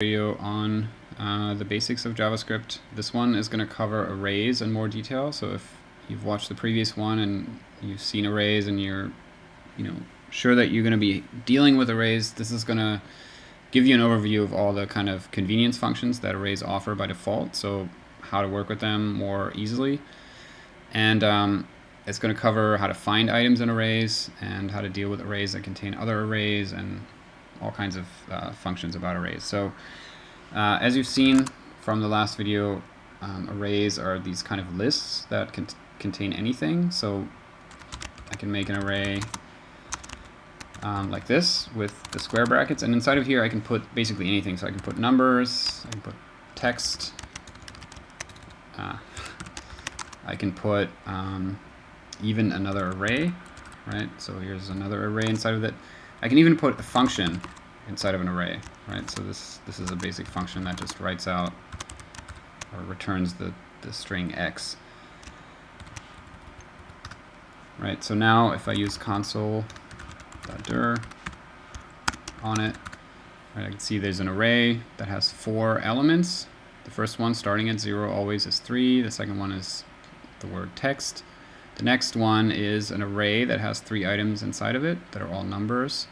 Video on the basics of JavaScript. This one is going to cover arrays in more detail. So if you've watched the previous one and you've seen arrays and you're sure that you're going to be dealing with arrays, this is going to give you an overview of all the kind of convenience functions that arrays offer by default, so how to work with them more easily. And it's going to cover how to find items in arrays and how to deal with arrays that contain other arrays and all kinds of functions about arrays. So as you've seen from the last video, arrays are these kind of lists that can contain anything. So I can make an array like this with the square brackets, and inside of here I can put basically anything. So I can put numbers, I can put text, I can put even another array, right? So here's another array inside of it. I can even put a function inside of an array, right? So this is a basic function that just writes out or returns the string x. Right, so now if I use console.dir on it, right, I can see there's an array that has 4 elements. The first one starting at 0 always is 3. The second one is the word text. The next one is an array that has 3 items inside of it that are all numbers.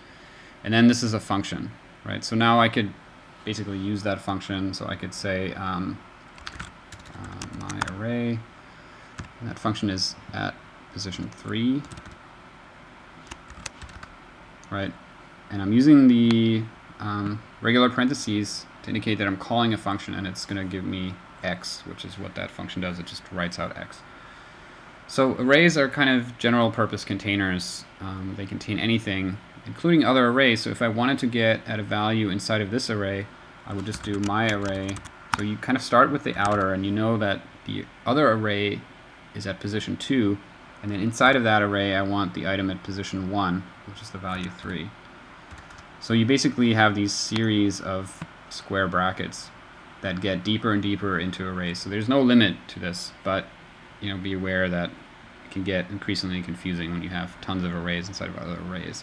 And then this is a function, right? So now I could basically use that function. So I could say my array, and that function is at position 3, right? And I'm using the regular parentheses to indicate that I'm calling a function, and it's going to give me x, which is what that function does. It just writes out x. So arrays are kind of general purpose containers. They contain anything, including other arrays. So if I wanted to get at a value inside of this array, I would just do my array. So you kind of start with the outer, and you know that the other array is at position 2, and then inside of that array I want the item at position 1, which is the value 3. So you basically have these series of square brackets that get deeper and deeper into arrays. So there's no limit to this, but be aware that it can get increasingly confusing when you have tons of arrays inside of other arrays.